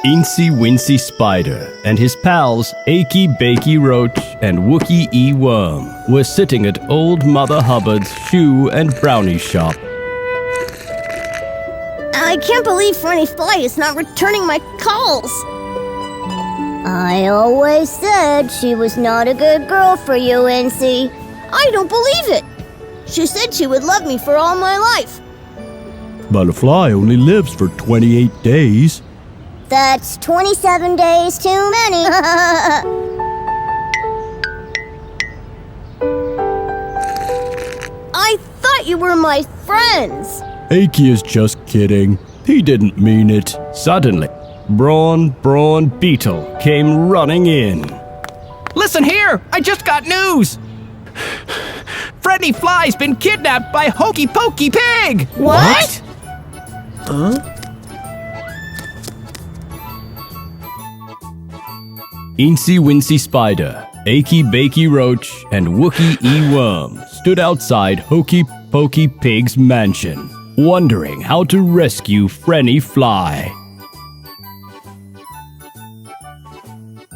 Incy Wincy Spider and his pals Achy Bakey Roach and Wookie E. Worm were sitting at Old Mother Hubbard's shoe and brownie shop. I can't believe Freddie Fly is not returning my calls. I always said she was not a good girl for you, Incy. I don't believe it. She said she would love me for all my life. But a fly only lives for 28 days. That's 27 days too many. I thought you were my friends. Achy is just kidding. He didn't mean it. Suddenly, Brawn Beetle came running in. Listen here! I just got news! Freddie Fly's been kidnapped by Hokey Pokey Pig! What? Incy Wincy Spider, Achy Bakey Roach, and Wookie E. Worm stood outside Hokey Pokey Pig's mansion, wondering how to rescue Freddie Fly.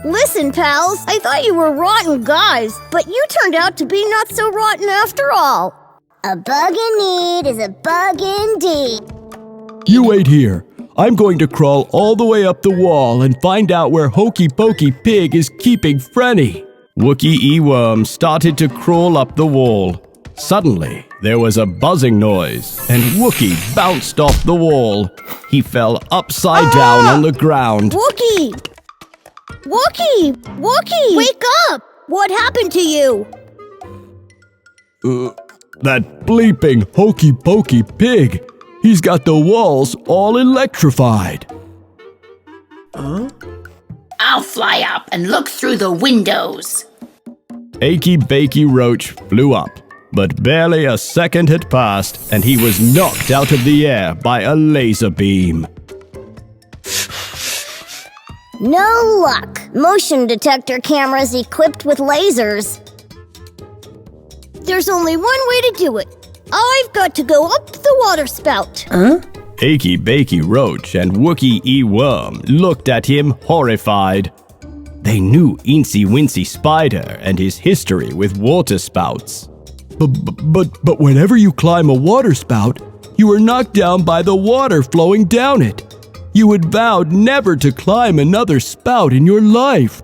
Listen, pals, I thought you were rotten guys, but you turned out to be not so rotten after all. A bug in need is a bug indeed. You wait here. I'm going to crawl all the way up the wall and find out where Hokey Pokey Pig is keeping Freddie. Wookie E. Worm started to crawl up the wall. Suddenly, there was a buzzing noise, and Wookie bounced off the wall. He fell upside down on the ground. Wookie! Wookie! Wookie! Wake up! What happened to you? That bleeping Hokey Pokey Pig. He's got the walls all electrified. I'll fly up and look through the windows. Achy Bakey Roach flew up, but barely a second had passed and he was knocked out of the air by a laser beam. No luck. Motion detector cameras equipped with lasers. There's only one way to do it. I've got to go up the water spout. Achy Bakey Roach and Wookie E. Worm looked at him horrified. They knew Incy Wincy Spider and his history with water spouts. But whenever you climb a water spout, you are knocked down by the water flowing down it. You had vowed never to climb another spout in your life.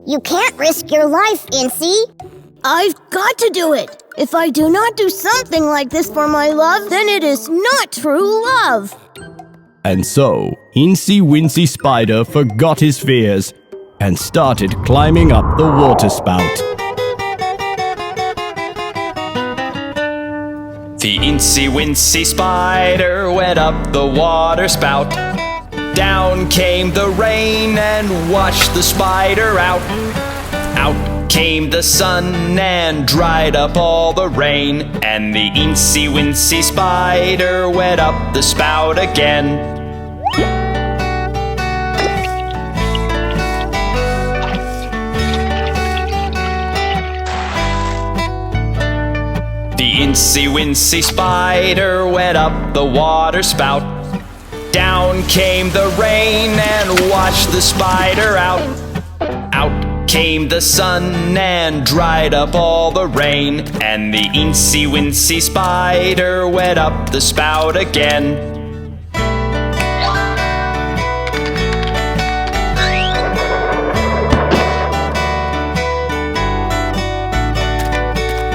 You can't risk your life, Incy. I've got to do it. If I do not do something like this for my love, then it is not true love. And so, Incy Wincy Spider forgot his fears and started climbing up the water spout. The Incy Wincy Spider went up the water spout. Down came the rain and washed the spider out. Out came the sun and dried up all the rain, and the Incy Wincy Spider went up the spout again. The Incy Wincy Spider went up the water spout. Down came the rain and washed the spider out. Out came the sun and dried up all the rain, and the Incy Wincy Spider went up the spout again.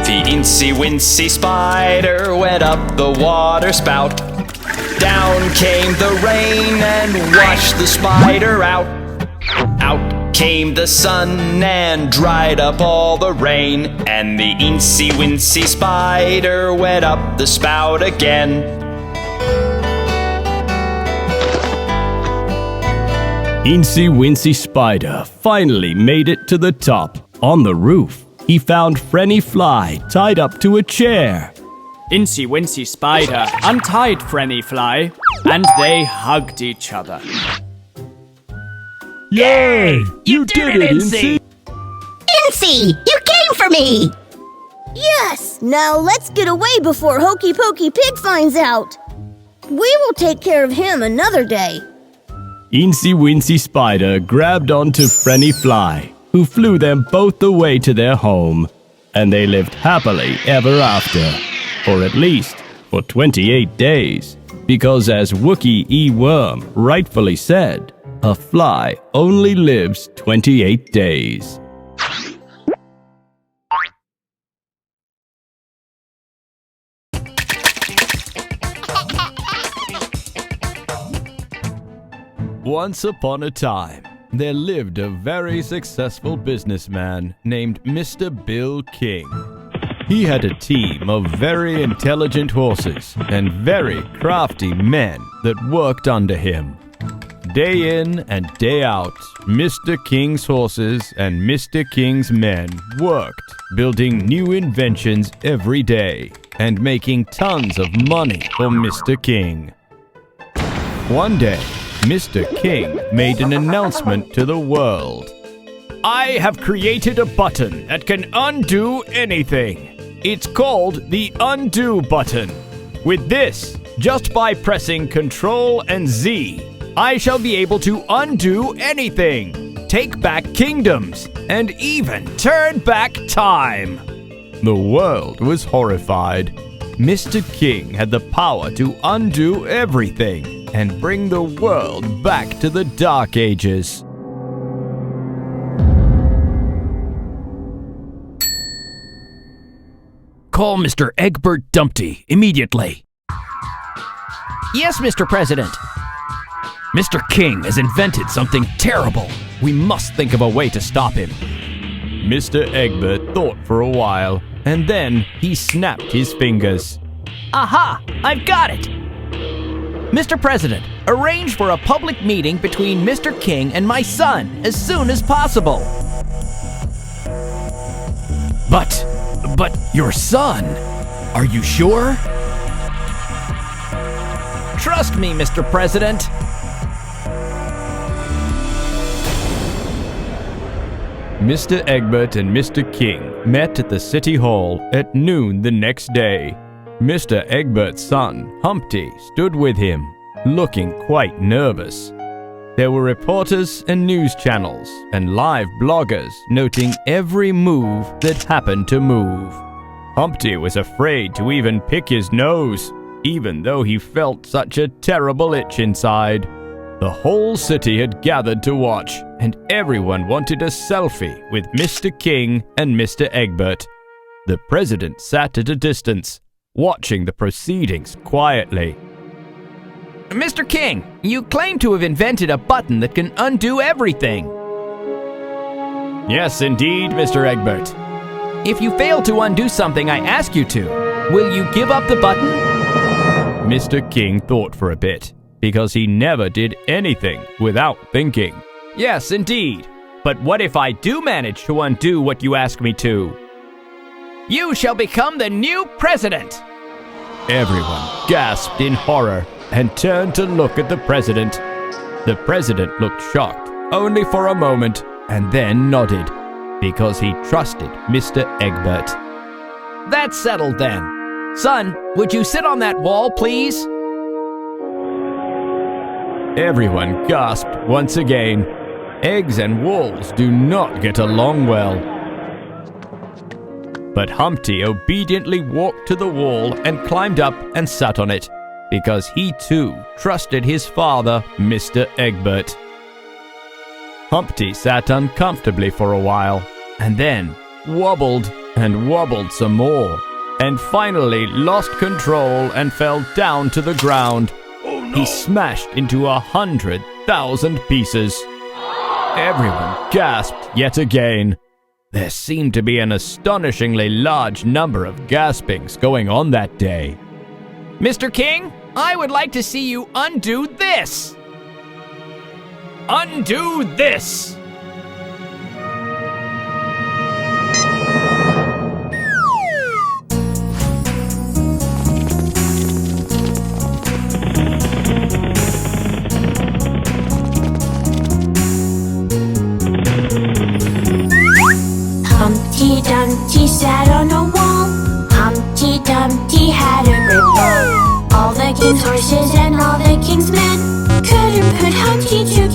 The Incy Wincy Spider went up the water spout. Down came the rain and washed the spider out. Out came the sun and dried up all the rain, and the Incy Wincy Spider went up the spout again. Incy Wincy Spider finally made it to the top. On the roof, he found Freddie Fly tied up to a chair. Incy Wincy Spider untied Freddie Fly, and they hugged each other. Yay! You did it, Incy! Incy, you came for me! Yes! Now let's get away before Hokey Pokey Pig finds out. We will take care of him another day. Incy Wincy Spider grabbed onto Frenny Fly, who flew them both away to their home, and they lived happily ever after, or at least for 28 days, because as Wookie E. Worm rightfully said, a fly only lives 28 days. Once upon a time, there lived a very successful businessman named Mr. Bill King. He had a team of very intelligent horses and very crafty men that worked under him. Day in and day out, Mr. King's horses and Mr. King's men worked, building new inventions every day and making tons of money for Mr. King. One day, Mr. King made an announcement to the world. I have created a button that can undo anything. It's called the undo button. With this, just by pressing Ctrl and Z, I shall be able to undo anything, take back kingdoms, and even turn back time. The world was horrified. Mr. King had the power to undo everything and bring the world back to the Dark Ages. Call Mr. Egbert Dumpty immediately. Yes, Mr. President. Mr. King has invented something terrible. We must think of a way to stop him. Mr. Egbert thought for a while, and then he snapped his fingers. Aha! I've got it! Mr. President, arrange for a public meeting between Mr. King and my son as soon as possible. But your son? Are you sure? Trust me, Mr. President. Mr. Egbert and Mr. King met at the City Hall at noon the next day. Mr. Egbert's son, Humpty, stood with him, looking quite nervous. There were reporters and news channels and live bloggers noting every move that happened to move. Humpty was afraid to even pick his nose, even though he felt such a terrible itch inside. The whole city had gathered to watch, and everyone wanted a selfie with Mr. King and Mr. Egbert. The president sat at a distance, watching the proceedings quietly. Mr. King, you claim to have invented a button that can undo everything. Yes, indeed, Mr. Egbert. If you fail to undo something I ask you to, will you give up the button? Mr. King thought for a bit, because he never did anything without thinking. Yes, indeed. But what if I do manage to undo what you ask me to? You shall become the new president! Everyone gasped in horror and turned to look at the president. The president looked shocked only for a moment and then nodded, because he trusted Mr. Egbert. That's settled then. Son, would you sit on that wall, please? Everyone gasped once again. Eggs and walls do not get along well. But Humpty obediently walked to the wall and climbed up and sat on it, because he too trusted his father, Mr. Egbert. Humpty sat uncomfortably for a while, and then wobbled and wobbled some more, and finally lost control and fell down to the ground. Oh, no. He smashed into 100,000 pieces. Everyone gasped yet again. There seemed to be an astonishingly large number of gaspings going on that day. Mr. King, I would like to see you undo this. Undo this! Humpty Dumpty sat on a wall. Humpty Dumpty had a great ball. All the king's horses and all the king's men couldn't put Humpty to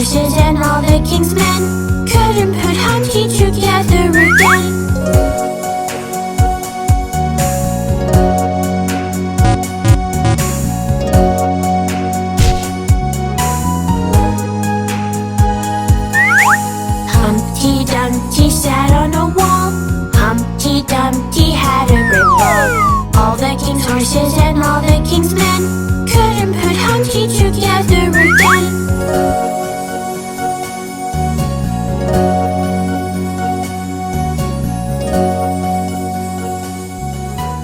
horses and all the king's men couldn't put Humpty together again. Humpty Dumpty sat on a wall. Humpty Dumpty had a great ball. All the king's horses and all the king's men couldn't put Humpty together again.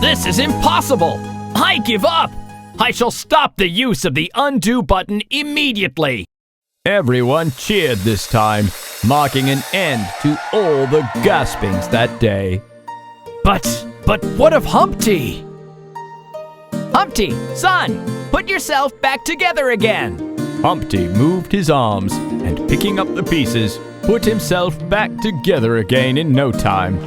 This is impossible! I give up! I shall stop the use of the undo button immediately! Everyone cheered this time, marking an end to all the gaspings that day. But what of Humpty? Humpty, son, put yourself back together again! Humpty moved his arms and, picking up the pieces, put himself back together again in no time.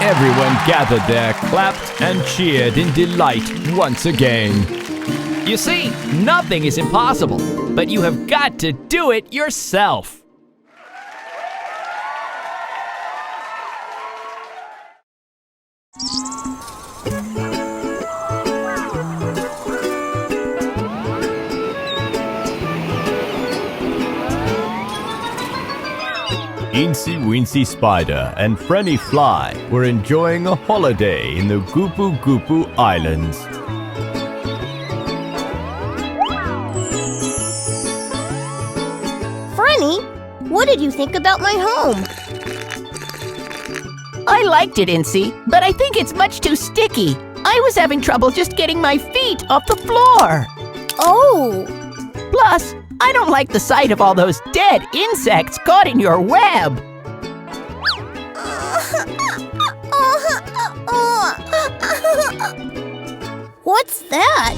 Everyone gathered there, clapped and cheered in delight once again. You see, nothing is impossible, but you have got to do it yourself. Incy Wincy Spider and Freddie Fly were enjoying a holiday in the Goopoo Goopoo Islands. Frenny, what did you think about my home? I liked it, Incy, but I think it's much too sticky. I was having trouble just getting my feet off the floor. Oh, Plus, I don't like the sight of all those dead insects caught in your web. what's that?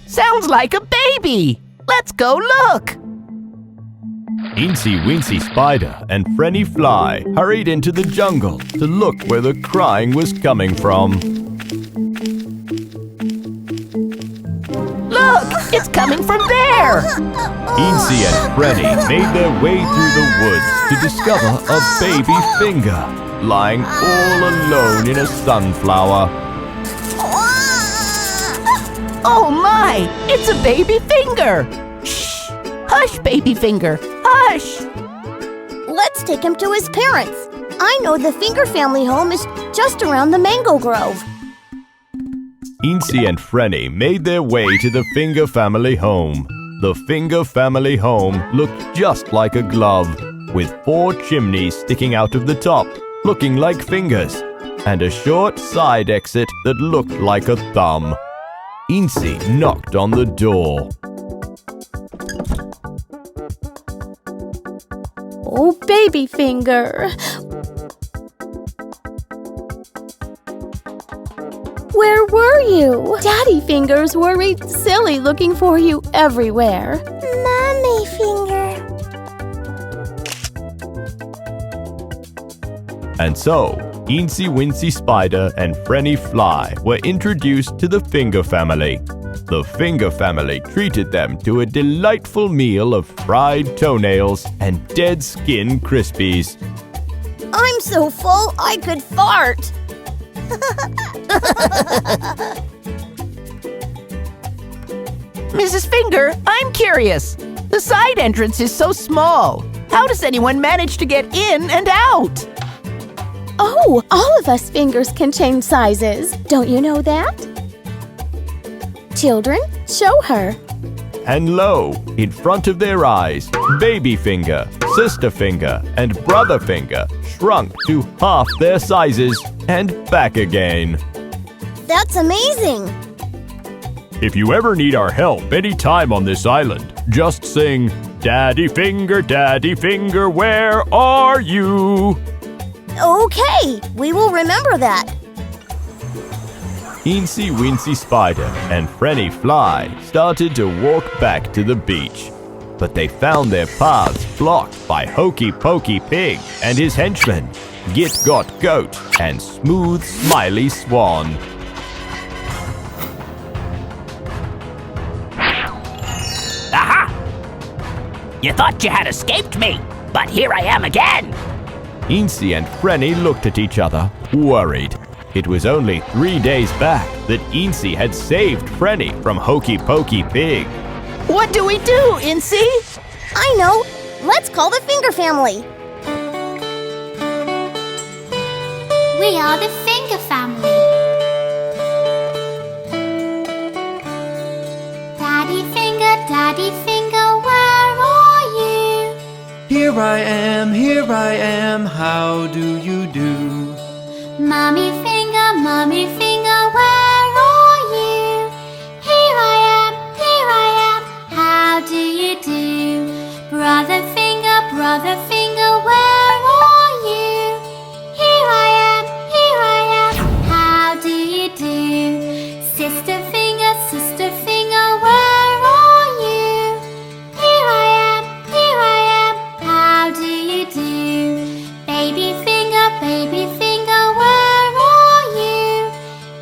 Sounds like a baby. Let's go look. Incy Wincy Spider and Freddie Fly hurried into the jungle to look where the crying was coming from. Look, it's coming from there. Incy and Freddie made their way through the woods to discover a baby finger lying all alone in a sunflower. Oh my, it's a baby finger. Shh, hush, baby finger, hush. Let's take him to his parents. I know the Finger family home is just around the mango grove. Incy and Freddie made their way to the Finger family home. The Finger family home looked just like a glove, with 4 chimneys sticking out of the top, looking like fingers, and a short side exit that looked like a thumb. Incy knocked on the door. Oh, baby finger. Where were you? Daddy Fingers worried silly looking for you everywhere. Mommy Finger. And so, Incy Wincy Spider and Freddie Fly were introduced to the Finger family. The Finger family treated them to a delightful meal of fried toenails and dead skin Crispies. I'm so full I could fart. Mrs. Finger, I'm curious. The side entrance is so small. How does anyone manage to get in and out? Oh, all of us fingers can change sizes. Don't you know that? Children, show her. And lo, in front of their eyes, Baby Finger, Sister Finger, and Brother Finger shrunk to half their sizes and back again. That's amazing. If you ever need our help anytime on this island, just sing, Daddy Finger, where are you? Okay, we will remember that. Incy Wincy Spider and Freddie Fly started to walk back to the beach. But they found their paths blocked by Hokey Pokey Pig and his henchmen, Git Got Goat and Smooth Smiley Swan. Aha! You thought you had escaped me, but here I am again. Incy and Freddie looked at each other, worried. It was only 3 days back that Incy had saved Freddie from Hokey Pokey Pig. What do we do, Incy? I know! Let's call the Finger family! We are the Finger family. Daddy Finger, where are you? Here I am, how do you do? Mommy Finger, where are you? Here I am, how do you do? Brother Finger, where are you? Here I am, how do you do? Sister Finger, where are you? Here I am, how do you do? Baby Finger, where are you?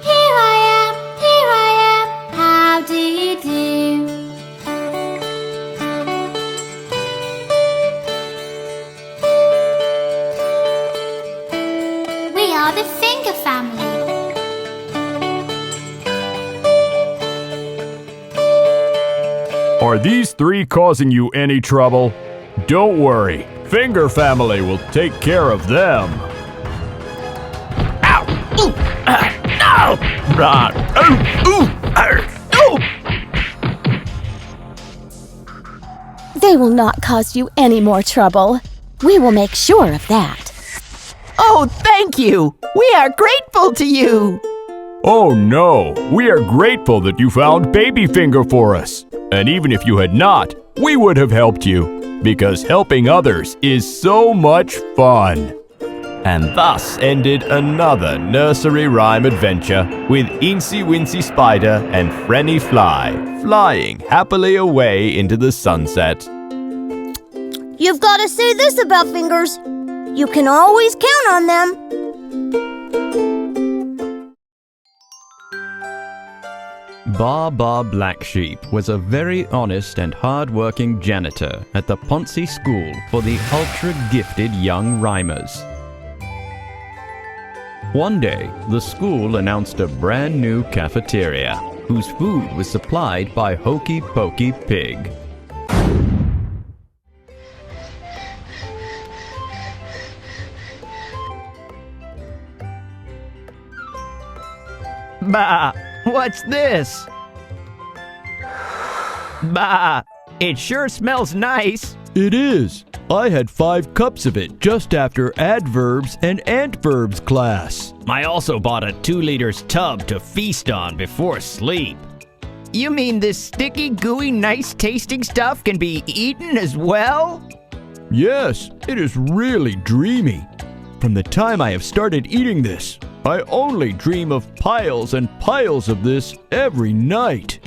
Here I am, how do you do? We are the Finger family. Are these three causing you any trouble? Don't worry, Finger family will take care of them. Ow! Ooh! No! They will not cause you any more trouble. We will make sure of that. Oh, thank you! We are grateful to you! Oh no, we are grateful that you found Baby Finger for us. And even if you had not, we would have helped you, because helping others is so much fun. And thus ended another nursery rhyme adventure with Incy Wincy Spider and Freddie Fly flying happily away into the sunset. You've got to say this about Fingers. You can always count on them. Ba Black Sheep was a very honest and hard-working janitor at the Poncy School for the ultra-gifted young rhymers. One day, the school announced a brand new cafeteria, whose food was supplied by Hokey Pokey Pig. Bah! What's this? Bah! It sure smells nice. It is. I had 5 cups of it just after adverbs and antverbs class. I also bought a 2 liters tub to feast on before sleep. You mean this sticky, gooey, nice-tasting stuff can be eaten as well? Yes, it is really dreamy. From the time I have started eating this, I only dream of piles and piles of this every night.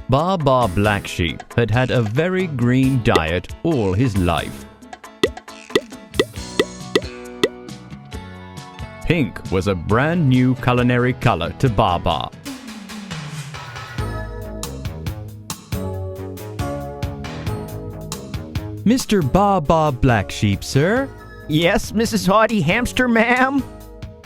Ba Black Sheep had had a very green diet all his life. Pink was a brand new culinary color to Ba. Mr. Ba Black Sheep, sir? Yes, Mrs. Haughty Hamster, ma'am?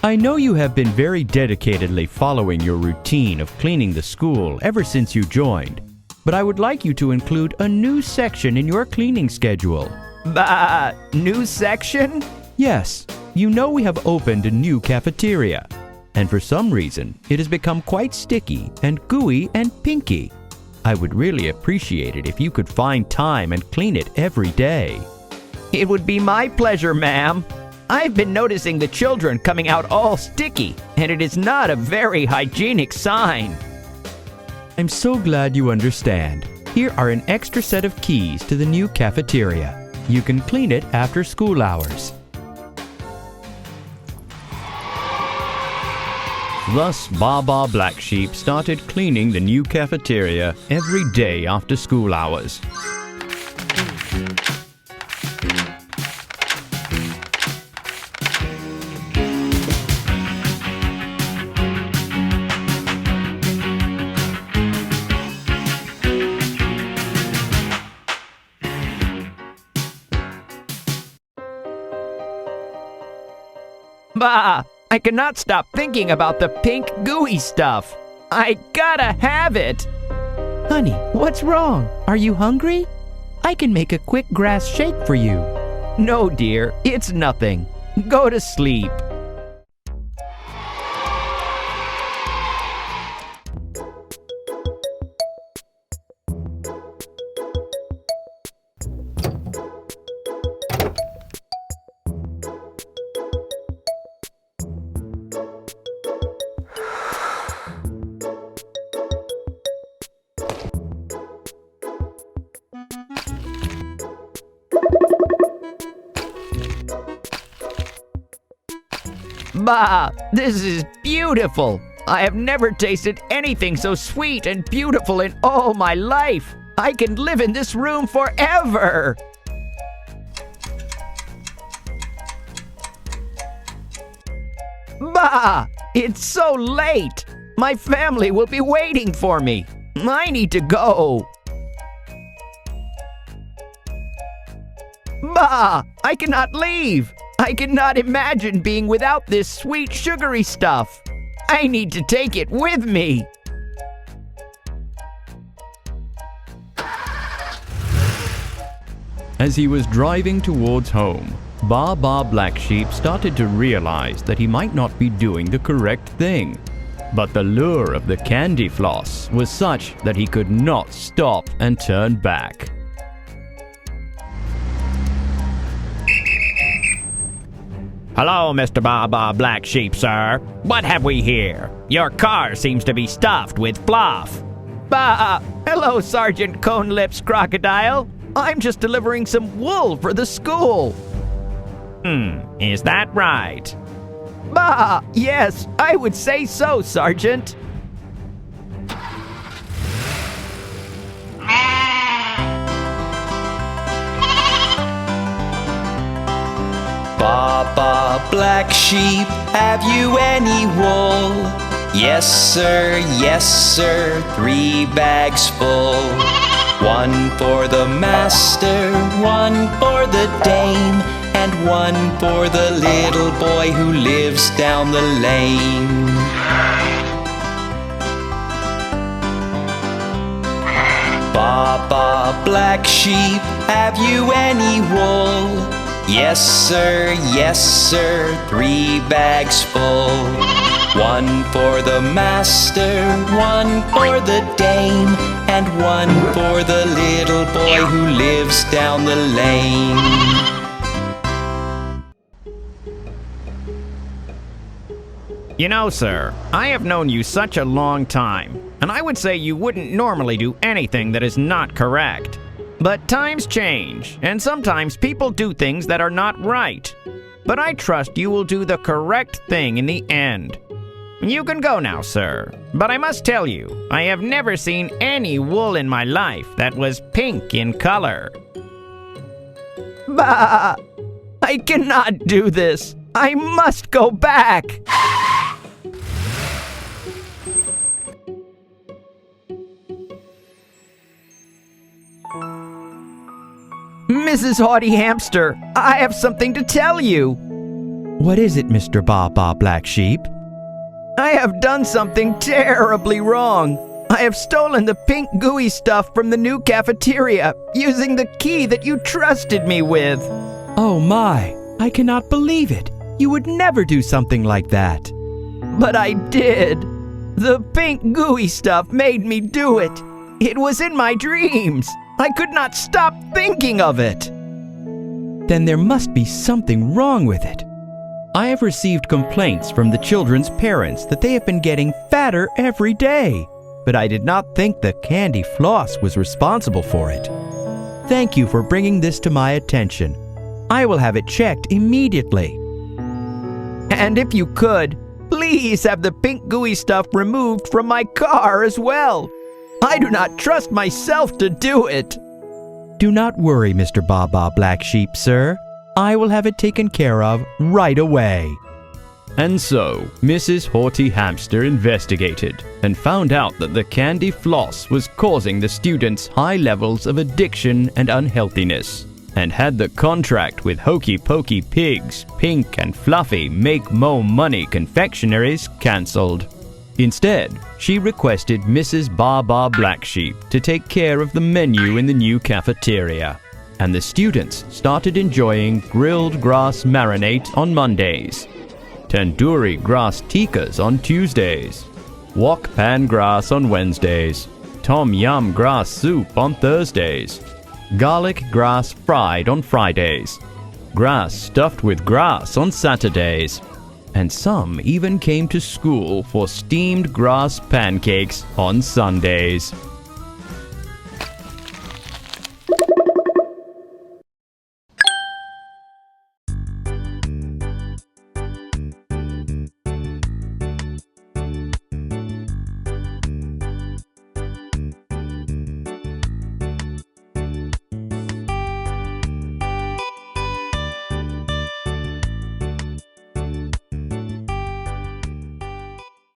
I know you have been very dedicatedly following your routine of cleaning the school ever since you joined, but I would like you to include a new section in your cleaning schedule. New section? Yes, you know we have opened a new cafeteria, and for some reason it has become quite sticky and gooey and pinky. I would really appreciate it if you could find time and clean it every day. It would be my pleasure, ma'am. I've been noticing the children coming out all sticky, and it is not a very hygienic sign. I'm so glad you understand. Here are an extra set of keys to the new cafeteria. You can clean it after school hours. Thus, Ba Black Sheep started cleaning the new cafeteria every day after school hours. Bah! I cannot stop thinking about the pink gooey stuff. I gotta have it. Honey, what's wrong? Are you hungry? I can make a quick grass shake for you. No, dear, it's nothing. Go to sleep. Bah! This is beautiful! I have never tasted anything so sweet and beautiful in all my life! I can live in this room forever! Bah! It's so late! My family will be waiting for me! I need to go! Bah! I cannot leave! I cannot imagine being without this sweet sugary stuff. I need to take it with me. As he was driving towards home, Ba Ba Black Sheep started to realize that he might not be doing the correct thing. But the lure of the candy floss was such that he could not stop and turn back. Hello, Mr. Ba Ba Black Sheep, sir. What have we here? Your car seems to be stuffed with fluff. Bah! Hello, Sergeant Cone Lips Crocodile. I'm just delivering some wool for the school. Is that right? Bah! Yes, I would say so, Sergeant. Ba Ba Black Sheep, have you any wool? Yes sir, 3 bags full. 1 for the master, 1 for the dame, and 1 for the little boy who lives down the lane. Ba Ba Black Sheep, have you any wool? Yes sir, 3 bags full. 1 for the master, 1 for the dame, and 1 for the little boy who lives down the lane. You know, sir, I have known you such a long time, and I would say you wouldn't normally do anything that is not correct. But times change, and sometimes people do things that are not right. But I trust you will do the correct thing in the end. You can go now, sir. But I must tell you, I have never seen any wool in my life that was pink in color. Bah! I cannot do this. I must go back. Mrs. Haughty Hamster, I have something to tell you. What is it, Mr. Ba Ba Black Sheep? I have done something terribly wrong. I have stolen the pink gooey stuff from the new cafeteria using the key that you trusted me with. Oh my, I cannot believe it. You would never do something like that. But I did. The pink gooey stuff made me do it. It was in my dreams. I could not stop thinking of it. Then there must be something wrong with it. I have received complaints from the children's parents that they have been getting fatter every day, but I did not think the candy floss was responsible for it. Thank you for bringing this to my attention. I will have it checked immediately. And if you could, please have the pink gooey stuff removed from my car as well. I do not trust myself to do it. Do not worry, Mr. Ba Ba Black Sheep, sir. I will have it taken care of right away. And so, Mrs. Haughty Hamster investigated and found out that the candy floss was causing the students high levels of addiction and unhealthiness. and had the contract with Hokey Pokey Pigs, Pink and Fluffy Make Mo Money confectionaries cancelled. Instead, she requested Mrs. Baa Black Sheep to take care of the menu in the new cafeteria, and the students started enjoying grilled grass marinade on Mondays, tandoori grass tikkas on Tuesdays, wok pan grass on Wednesdays, tom yum grass soup on Thursdays, garlic grass fried on Fridays, grass stuffed with grass on Saturdays, and some even came to school for steamed grass pancakes on Sundays.